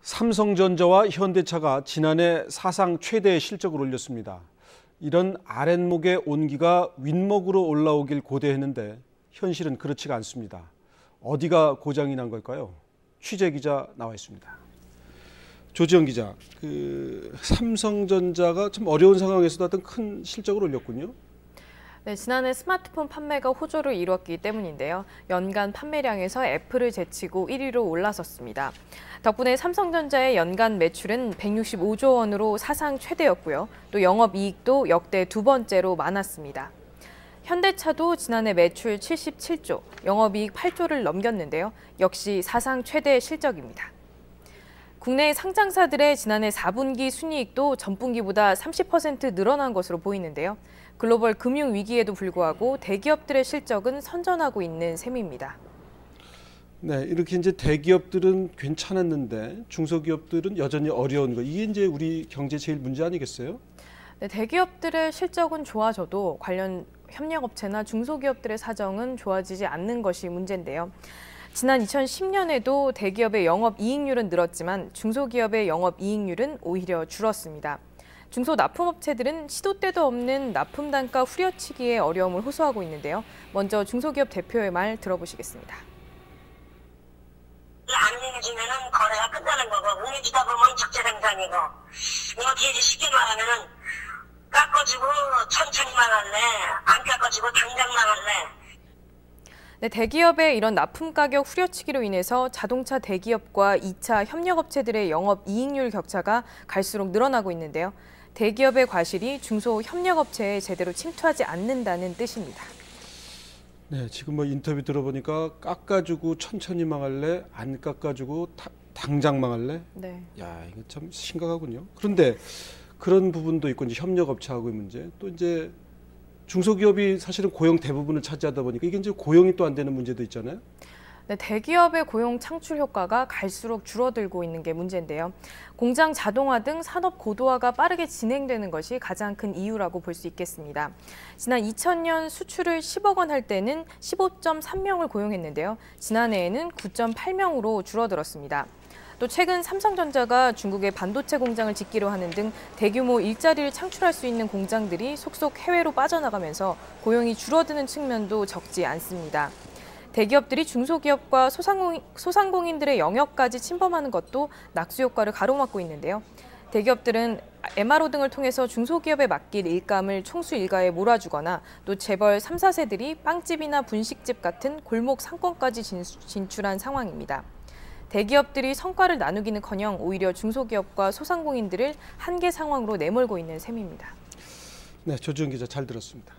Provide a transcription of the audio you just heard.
삼성전자와 현대차가 지난해 사상 최대의 실적을 올렸습니다. 이런 아랫목의 온기가 윗목으로 올라오길 고대했는데 현실은 그렇지가 않습니다. 어디가 고장이 난 걸까요? 취재 기자 나와 있습니다. 조지영 기자, 삼성전자가 참 어려운 상황에서도 하여튼 큰 실적을 올렸군요. 네, 지난해 스마트폰 판매가 호조를 이뤘기 때문인데요. 연간 판매량에서 애플을 제치고 1위로 올라섰습니다. 덕분에 삼성전자의 연간 매출은 165조 원으로 사상 최대였고요. 또 영업이익도 역대 두 번째로 많았습니다. 현대차도 지난해 매출 77조, 영업이익 8조를 넘겼는데요. 역시 사상 최대 실적입니다. 국내 상장사들의 지난해 4분기 순이익도 전분기보다 30% 늘어난 것으로 보이는데요. 글로벌 금융 위기에도 불구하고 대기업들의 실적은 선전하고 있는 셈입니다. 네, 이렇게 이제 대기업들은 괜찮았는데 중소기업들은 여전히 어려운 거. 이게 이제 우리 경제 제일 문제 아니겠어요? 네, 대기업들의 실적은 좋아져도 관련 협력업체나 중소기업들의 사정은 좋아지지 않는 것이 문제인데요. 지난 2010년에도 대기업의 영업이익률은 늘었지만 중소기업의 영업이익률은 오히려 줄었습니다. 중소납품업체들은 시도 때도 없는 납품 단가 후려치기에 어려움을 호소하고 있는데요. 먼저 중소기업 대표의 말 들어보시겠습니다. 안 내주면은 거래가 끝나는 거고, 내주다 보면 적재 생산이고, 이거 뒤에 쉽게 말하면은 깎아주고 천천히 망할래, 안 깎아주고 당장 망할래. 네, 대기업의 이런 납품 가격 후려치기로 인해서 자동차 대기업과 2차 협력업체들의 영업이익률 격차가 갈수록 늘어나고 있는데요. 대기업의 과실이 중소협력업체에 제대로 침투하지 않는다는 뜻입니다. 네, 지금 뭐 인터뷰 들어보니까 깎아주고 천천히 망할래, 안 깎아주고 당장 망할래? 네. 야, 이거 참 심각하군요. 그런데 그런 부분도 있고 이제 협력업체하고의 문제, 또 이제 중소기업이 사실은 고용 대부분을 차지하다 보니까 이게 이제 고용이 또 안 되는 문제도 있잖아요. 네, 대기업의 고용 창출 효과가 갈수록 줄어들고 있는 게 문제인데요. 공장 자동화 등 산업 고도화가 빠르게 진행되는 것이 가장 큰 이유라고 볼 수 있겠습니다. 지난 2000년 수출을 10억 원 할 때는 15.3명을 고용했는데요. 지난해에는 9.8명으로 줄어들었습니다. 또 최근 삼성전자가 중국의 반도체 공장을 짓기로 하는 등 대규모 일자리를 창출할 수 있는 공장들이 속속 해외로 빠져나가면서 고용이 줄어드는 측면도 적지 않습니다. 대기업들이 중소기업과 소상공인들의 영역까지 침범하는 것도 낙수 효과를 가로막고 있는데요. 대기업들은 MRO 등을 통해서 중소기업에 맡길 일감을 총수 일가에 몰아주거나 또 재벌 3, 4세들이 빵집이나 분식집 같은 골목 상권까지 진출한 상황입니다. 대기업들이 성과를 나누기는커녕 오히려 중소기업과 소상공인들을 한계 상황으로 내몰고 있는 셈입니다. 네, 조지영 기자 잘 들었습니다.